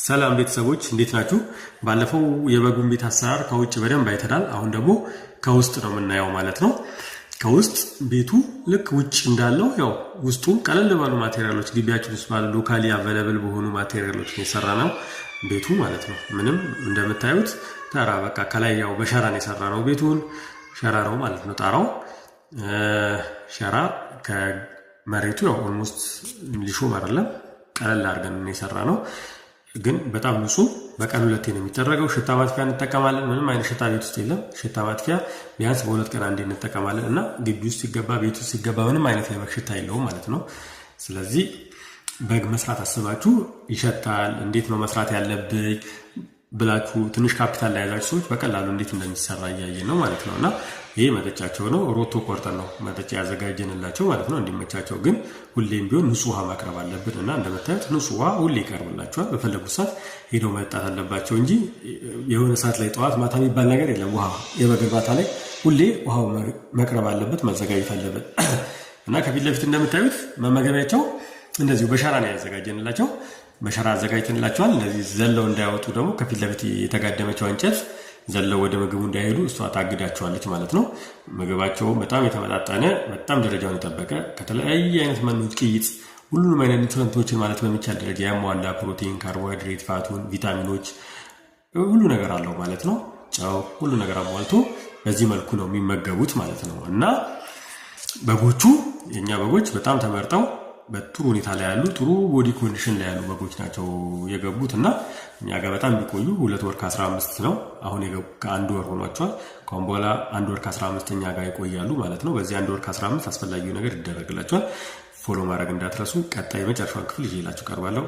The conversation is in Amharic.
ሰላም ቤተሰቦች እንዴት ናችሁ? ባለፈው የበጉን ቤት አሰራር ከውጭ በደንብ አይተናል። አሁን ደግሞ ከውስጥ ነው የምናየው ማለት ነው። ከውስጥ ቤቱ ልክ ውጭ እንዳለው ያው ውስጡ ቀለል ባሉ ማቴሪያሎች ግቢያችን ውስጥ ባሉ ሎካሊ አቬለብል በሆኑ ማቴሪያሎች የሰራ ነው ቤቱ ማለት ነው። ምንም እንደምታዩት ተራ በቃ ከላይ ያው በሸራ ነው የሰራ ነው። ቤቱን ሸራ ነው ማለት ነው። ጣራው ሸራ ከመሬቱ ያው ኦልሞስት ሊሾም አይደለም ቀለል አድርገን ነው የሰራ ነው። ግን በጣም ንጹህ በቀን ሁለቴ ነው የሚደረገው። ሽታ ማጥፊያ እንጠቀማለን። ምንም አይነት ሽታ ቤት ውስጥ የለም። ሽታ ማጥፊያ ቢያንስ በሁለት ቀን አንዴ እንጠቀማለን እና ግቢ ውስጥ ሲገባ ቤት ውስጥ ሲገባ ምንም አይነት የበግ ሽታ የለውም ማለት ነው። ስለዚህ በግ መስራት አስባችሁ ይሸታል እንዴት ነው መስራት ያለብኝ ብላችሁ ትንሽ ካፒታል ላይ ያዛችሁ ሰዎች በቀላሉ እንዴት እንደሚሰራ እያየን ነው ማለት ነው። እና ይሄ መጠጫቸው ነው። ሮቶ ቆርጠን ነው መጠጫ ያዘጋጀንላቸው ማለት ነው እንዲመቻቸው። ግን ሁሌም ቢሆን ንጹህ ውሃ ማቅረብ አለብን እና እንደምታዩት ንጹህ ውሃ ሁሌ ይቀርብላቸዋል። በፈለጉት ሰዓት ሄደው መጣት አለባቸው እንጂ የሆነ ሰዓት ላይ ጠዋት ማታ የሚባል ነገር የለም። ውሃ የበግ እርባታ ላይ ሁሌ ውሃው መቅረብ አለበት፣ መዘጋጀት አለበት እና ከፊት ለፊት እንደምታዩት መመገቢያቸው እንደዚሁ በሸራ ነው ያዘጋጀንላቸው። በሸራ አዘጋጅተንላቸዋል። እንደዚህ ዘለው እንዳያወጡ ደግሞ ከፊት ለፊት የተጋደመችው እንጨት ዘለው ወደ ምግቡ እንዳይሄዱ እሷ ታግዳቸዋለች ማለት ነው። ምግባቸው በጣም የተመጣጠነ በጣም ደረጃውን የጠበቀ ከተለያየ አይነት መኖች ቅይጥ ሁሉንም አይነት ኒውትሪየንቶችን ማለት በሚቻል ደረጃ ያሟላ ፕሮቲን፣ ካርቦሃይድሬት፣ ፋቱን፣ ቪታሚኖች ሁሉ ነገር አለው ማለት ነው። ጨው ሁሉ ነገር አሟልቶ በዚህ መልኩ ነው የሚመገቡት ማለት ነው። እና በጎቹ የኛ በጎች በጣም ተመርጠው በጥሩ ሁኔታ ላይ ያሉ ጥሩ ቦዲ ኮንዲሽን ላይ ያሉ በጎች ናቸው የገቡት እና እኛ ጋር በጣም ቢቆዩ 2 ወር ከ15 ነው። አሁን ከአንድ ወር ሆኗቸዋል። ከአሁን በኋላ 1 ወር ከ15 እኛ ጋር ይቆያሉ ማለት ነው። በዚህ 1 ወር ከ15 አስፈላጊው ነገር ይደረግላቸዋል። ፎሎ ማድረግ እንዳትረሱ። ቀጣይ መጨረሻውን ክፍል ይዤላችሁ ቀርባለሁ።